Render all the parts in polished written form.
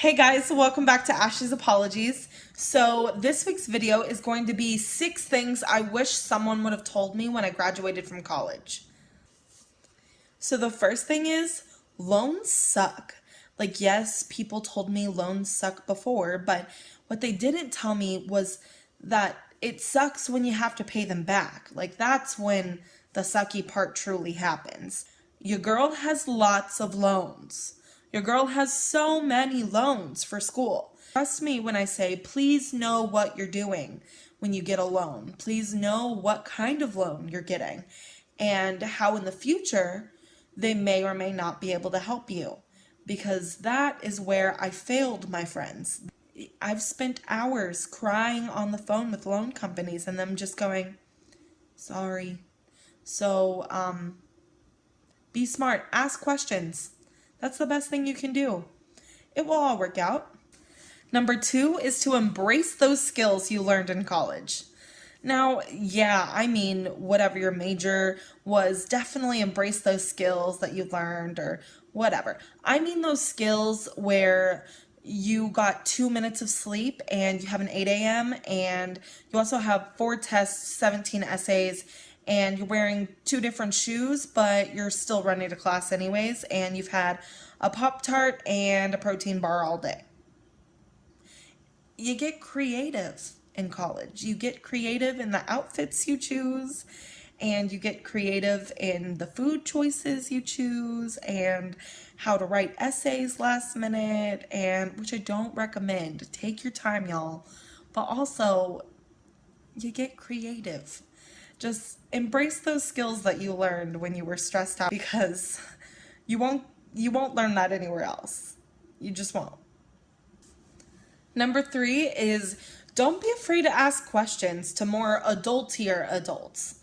Hey guys, welcome back to Ashley's Apologies. So this week's video is going to be 6 things I wish someone would have told me when I graduated from college. So the first thing is loans suck. Like, yes, people told me loans suck before, but what they didn't tell me was that it sucks when you have to pay them back. Like, that's when the sucky part truly happens. Your girl has lots of loans. Your girl has so many loans for school. Trust me when I say, please know what you're doing when you get a loan. Please know what kind of loan you're getting and how in the future they may or may not be able to help you. Because that is where I failed, my friends. I've spent hours crying on the phone with loan companies and them just going, sorry. So, be smart. Ask questions. That's the best thing you can do. It will all work out. Number 2 is to embrace those skills you learned in college. Now, yeah, I mean, whatever your major was, definitely embrace those skills that you learned or whatever. I mean those skills where you got 2 minutes of sleep and you have an 8 a.m. and you also have 4 tests, 17 essays, and you're wearing 2 different shoes, but you're still running to class anyways, and you've had a Pop-Tart and a protein bar all day. You get creative in college. You get creative in the outfits you choose, and you get creative in the food choices you choose, and how to write essays last minute, and which I don't recommend. Take your time, y'all. But also, you get creative. Just embrace those skills that you learned when you were stressed out, because you won't learn that anywhere else. You just won't. Number 3 is don't be afraid to ask questions to more adultier adults.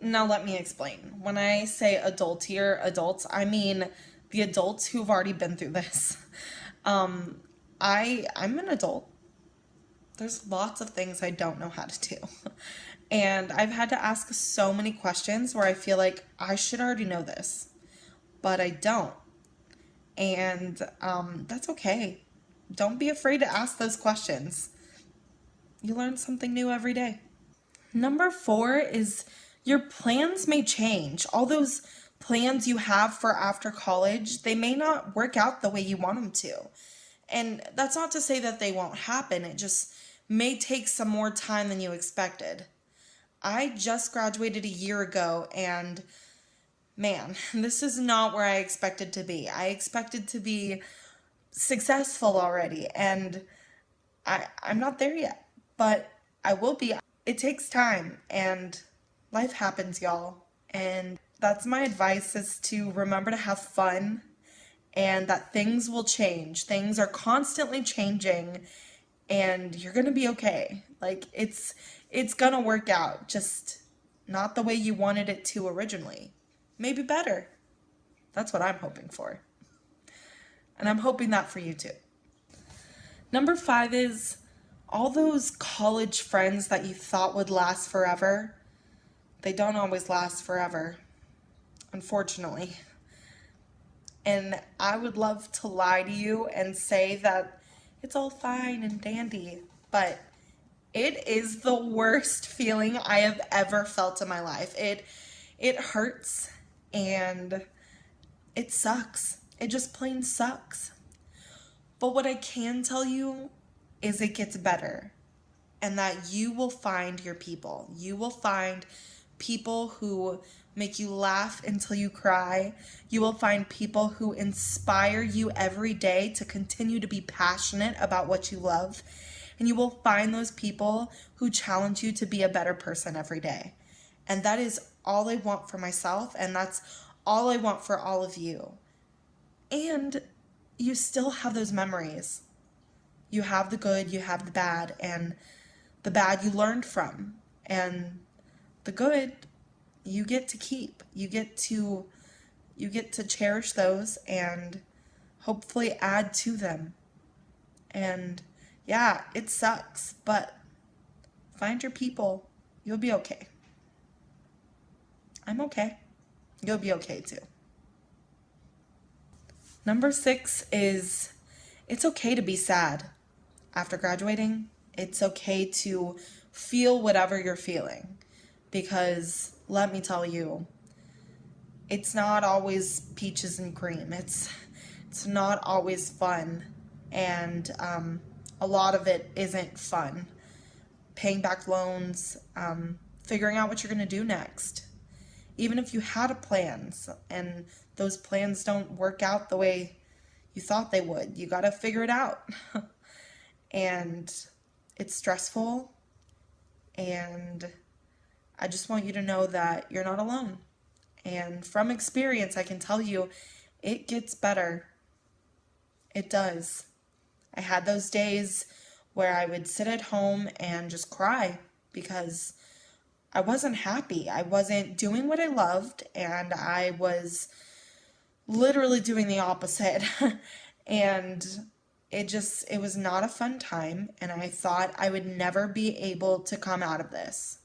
Now let me explain. When I say adultier adults, I mean the adults who've already been through this. I'm an adult. There's lots of things I don't know how to do. And I've had to ask so many questions where I feel like I should already know this, but I don't. And that's okay. Don't be afraid to ask those questions. You learn something new every day. Number 4 is your plans may change. All those plans you have for after college, they may not work out the way you want them to. And that's not to say that they won't happen. It just may take some more time than you expected. I just graduated a year ago, and man, this is not where I expected to be. I expected to be successful already, and I'm not there yet, but I will be. It takes time, and life happens, y'all. And that's my advice, is to remember to have fun and that things will change. Things are constantly changing, and you're gonna be okay. Like, it's gonna work out, just not the way you wanted it to originally. Maybe better. That's what I'm hoping for. And I'm hoping that for you too. Number 5 is all those college friends that you thought would last forever. They don't always last forever, unfortunately. And I would love to lie to you and say that it's all fine and dandy, but it is the worst feeling I have ever felt in my life. It hurts and it sucks. It just plain sucks. But what I can tell you is it gets better, and that you will find your people. You will find people who make you laugh until you cry. You will find people who inspire you every day to continue to be passionate about what you love. And you will find those people who challenge you to be a better person every day. And that is all I want for myself, and that's all I want for all of you. And you still have those memories. You have the good, you have the bad, and the bad you learned from, and the good you get to keep. You get to cherish those and hopefully add to them. And yeah, it sucks, but find your people. You'll be okay. I'm okay. You'll be okay too. Number 6 is It's okay to be sad after graduating. It's okay to feel whatever you're feeling, because let me tell you, it's not always peaches and cream. It's not always fun, and a lot of it isn't fun. Paying back loans, figuring out what you're going to do next. Even if you had a plan and those plans don't work out the way you thought they would, you got to figure it out. And it's stressful, and I just want you to know that you're not alone. And from experience, I can tell you it gets better. It does. I had those days where I would sit at home and just cry because I wasn't happy. I wasn't doing what I loved, and I was literally doing the opposite. And it was not a fun time, and I thought I would never be able to come out of this.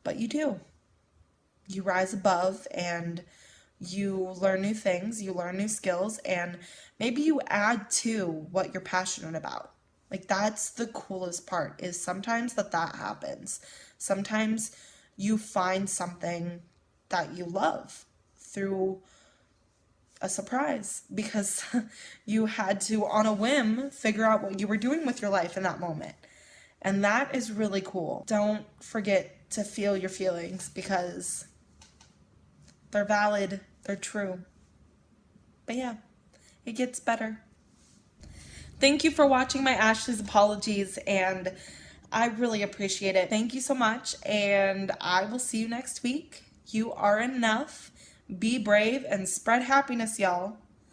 But you do. You rise above, and you learn new things, you learn new skills, and maybe you add to what you're passionate about. Like, that's the coolest part, is sometimes that happens. Sometimes you find something that you love through a surprise, because you had to, on a whim, figure out what you were doing with your life in that moment. And that is really cool. Don't forget to feel your feelings, because they're valid, they're true. But yeah, it gets better. Thank you for watching my Ashley's Apologies, and I really appreciate it. Thank you so much, and I will see you next week. You are enough. Be brave and spread happiness, y'all.